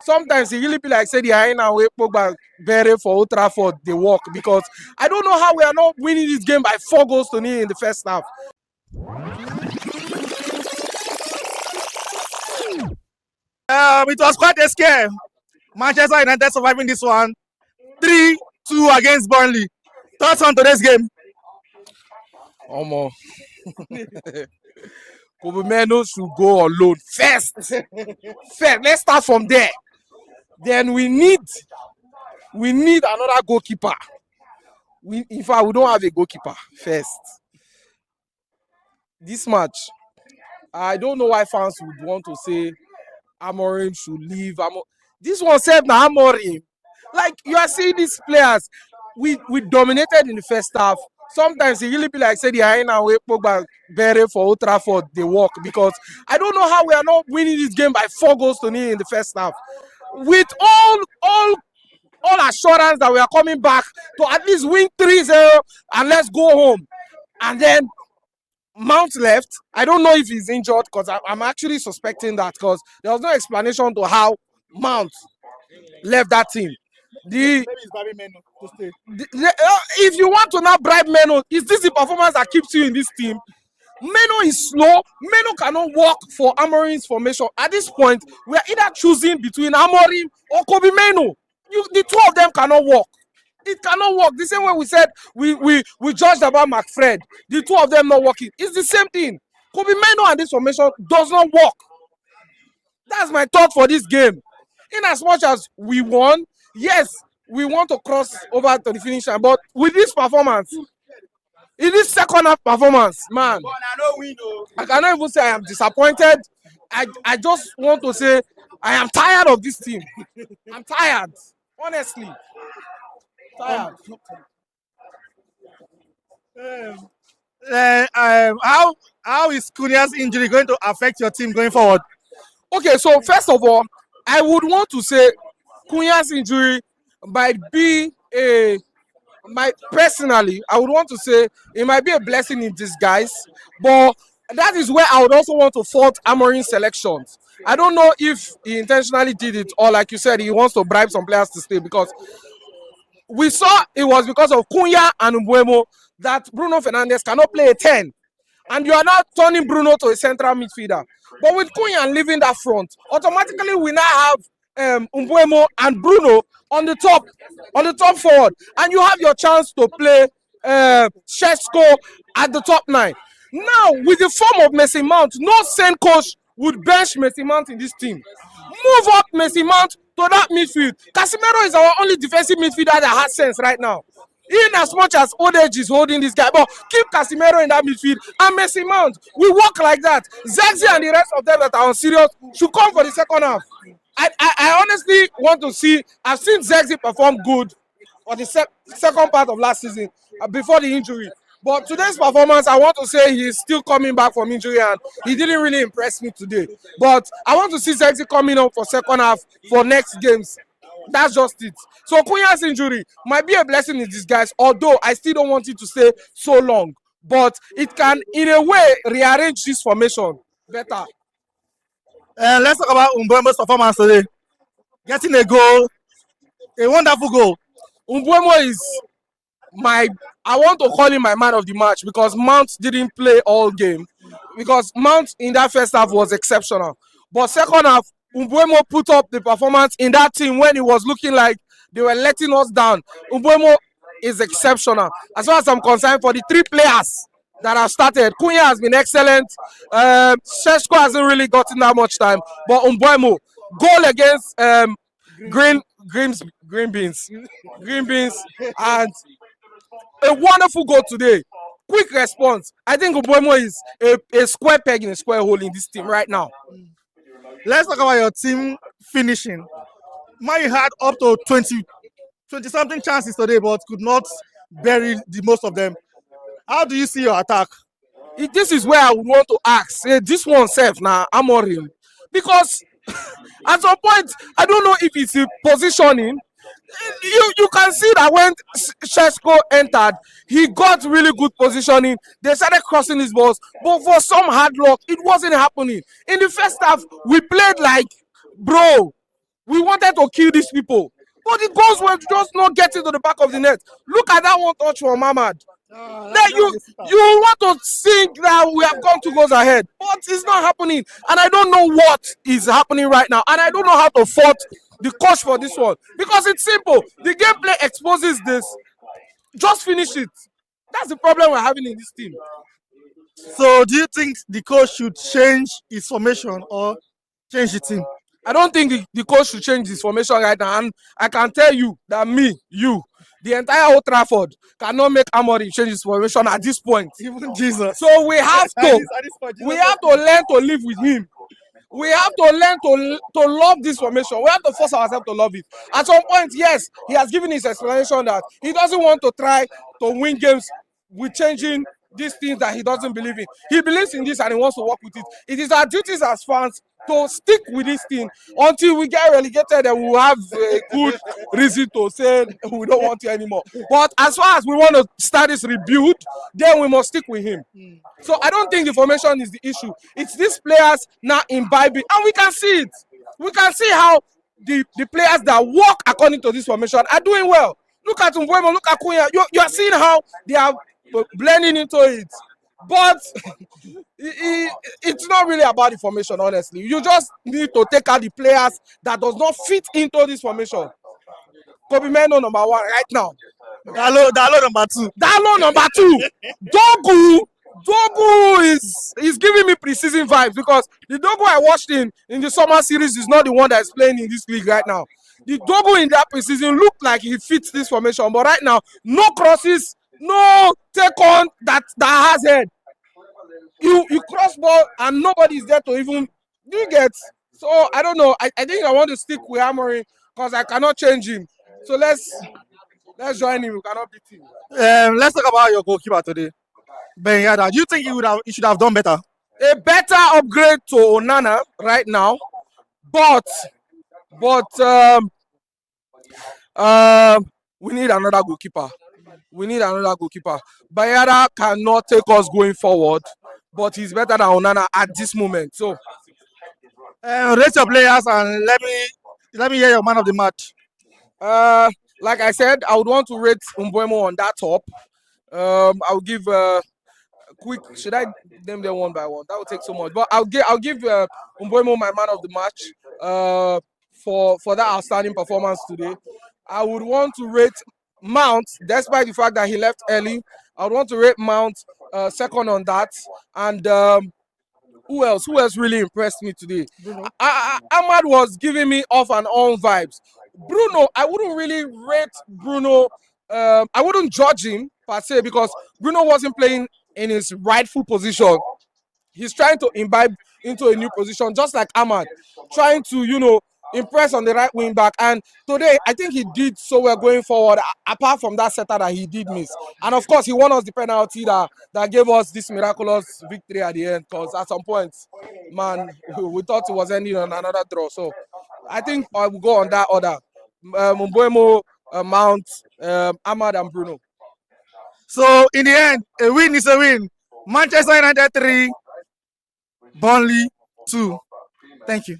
sometimes it really be like say the hyena wey Pogba bury for Old Trafford they work, because I don't know how we are not winning this game by 4 goals to nil in the first half. It was quite a scare. Manchester United surviving this one. 3-2 against Burnley. Thoughts on today's game? Kobbie Mainoo should go on loan first. Let's start from there. Then we need another goalkeeper. In fact, we don't have a goalkeeper first. This match, I don't know why fans would want to say Amorim should leave. This one said na Amorim. Like, you are seeing these players, we dominated in the first half. Sometimes it really be like say the hyena wey Pogba bury for Old Trafford they work, because I don't know how we are not winning this game by 4 goals to nil in the first half. With all assurance that we are coming back to at least win 3-0 and let's go home. And then Mount left. I don't know if he's injured, because I'm actually suspecting that, because there was no explanation to how Mount left that team. Maybe it's Kobbie Mainoo to stay. If you want to now bribe Mainoo, is this the performance that keeps you in this team? Mainoo is slow. Mainoo cannot work for Amorim's formation. At this point, we are either choosing between Amorim or Kobbie Mainoo. The two of them cannot work. It cannot work. The same way we said we judged about McFred. The two of them not working. It's the same thing. Kobbie Mainoo and this formation does not work. That's my thought for this game. In as much as we won, yes, we want to cross over to the finish line, but with this performance, in this second half performance, man, I cannot even say I am disappointed. I just want to say I am tired of this team. I'm tired, honestly. Tired. How is Cunha's injury going to affect your team going forward? Okay, so first of all, I would want to say Cunha's injury personally, I would want to say it might be a blessing in disguise, but that is where I would also want to fault Amorim's selections. I don't know if he intentionally did it, or like you said, he wants to bribe some players to stay, because we saw it was because of Cunha and Mbeumo that Bruno Fernandes cannot play a 10. And you are now turning Bruno to a central midfielder. But with Cunha leaving that front, automatically we now have Mbeumo and Bruno on the top forward. And you have your chance to play Šeško at the top 9. Now, with the form of Mason Mount, no sane coach would bench Mason Mount in this team. Move up Mason Mount to that midfield. Casemiro is our only defensive midfielder that has sense right now. In as much as Odeji is holding this guy, but keep Casemiro in that midfield and Mason Mount. We work like that. Zexi and the rest of them that are on serious should come for the second half. I honestly want to see. I've seen Zexi perform good for the second part of last season before the injury. But today's performance, I want to say he's still coming back from injury, and he didn't really impress me today. But I want to see Zexi coming up for second half for next games. That's just it. So Cunha's injury might be a blessing in disguise, although I still don't want it to stay so long. But it can, in a way, rearrange this formation better. Let's talk about Mbeumo's performance today. Getting a goal, a wonderful goal. Mbeumo is I want to call him my man of the match, because Mount didn't play all game. Because Mount in that first half was exceptional. But second half, Mbeumo put up the performance in that team when it was looking like they were letting us down. Mbeumo is exceptional. As far as I'm concerned, for the 3 players that have started, Cunha has been excellent. Šeško hasn't really gotten that much time. But Mbeumo, goal against green beans, and a wonderful goal today. Quick response. I think Mbeumo is a square peg in a square hole in this team right now. Let's talk about your team finishing. Man, you had up to 20-something chances today, but could not bury the most of them. How do you see your attack? This is where I would want to ask. This one self now, Amorim, because at some point I don't know if it's a positioning. You can see that when Šeško entered, he got really good positioning. They started crossing his balls, but for some hard luck, it wasn't happening. In the first half, we played like, bro, We wanted to kill these people, but the goals were just not getting to the back of the net. Look at that one touch from Ahmad. Then you want to think that we have gone 2 goals ahead, but it's not happening. And I don't know what is happening right now, and I don't know how to fault the coach for this one, because it's simple. The gameplay exposes this. Just finish it. That's the problem we're having in this team. So, do you think the coach should change his formation or change the team? I don't think the coach should change his formation right now. And I can tell you that the entire Old Trafford cannot make Amorim change his formation at this point. Even Jesus. So we have to At this point, we have to learn to live with him. We have to learn to love this formation. We have to force ourselves to love it. At some point, yes, he has given his explanation that he doesn't want to try to win games with changing these things that he doesn't believe in. He believes in this and he wants to work with it. It is our duties as fans to stick with this thing until we get relegated and we'll have a good reason to say we don't want you anymore. But as far as we want to start this rebuild, then we must stick with him. So I don't think the formation is the issue. It's these players now imbibing, and we can see it. We can see how the players that work according to this formation are doing well. Look at Mbeumo, look at Cunha. You are seeing how they are blending into it. But it's not really about the formation, honestly. You just need to take out the players that does not fit into this formation. Kobbie Mainoo number 1 right now. Dalo number 2. Dalo number 2. Dogu is giving me preseason vibes, because the Dogu I watched in the summer series is not the one that is playing in this league right now. The Dogu in that preseason looked like he fits this formation, but right now, no crosses, no take on that has head. You cross ball and nobody is there to even get. So I don't know. I think I want to stick with Amorim because I cannot change him. So let's join him. We cannot beat him. Let's talk about your goalkeeper today, Ben Yedder. Do you think he should have done better? A better upgrade to Onana right now, but we need another goalkeeper. Bayada cannot take us going forward, but he's better than Onana at this moment. So rate your players and let me hear your man of the match. Like I said, I would want to rate Mbeumo on that top. I'll give quick. Should I name them one by one? That would take so much. But I'll give Mbeumo my man of the match for that outstanding performance today. I would want to rate Mount, despite the fact that he left early. I would want to rate Mount second on that. And who else really impressed me today? Ahmad was giving me off and on vibes. Bruno, I wouldn't really rate Bruno. I wouldn't judge him per se, because Bruno wasn't playing in his rightful position. He's trying to imbibe into a new position, just like Ahmad, trying to, impress on the right wing back. And today, I think he did so well going forward, apart from that setter that he did miss. And of course, he won us the penalty that gave us this miraculous victory at the end, because at some point, man, we thought it was ending on another draw. So I think I will go on that order. Mbeumo, Mount, Ahmad, and Bruno. So in the end, a win is a win. Manchester United 3, Burnley 2. Thank you.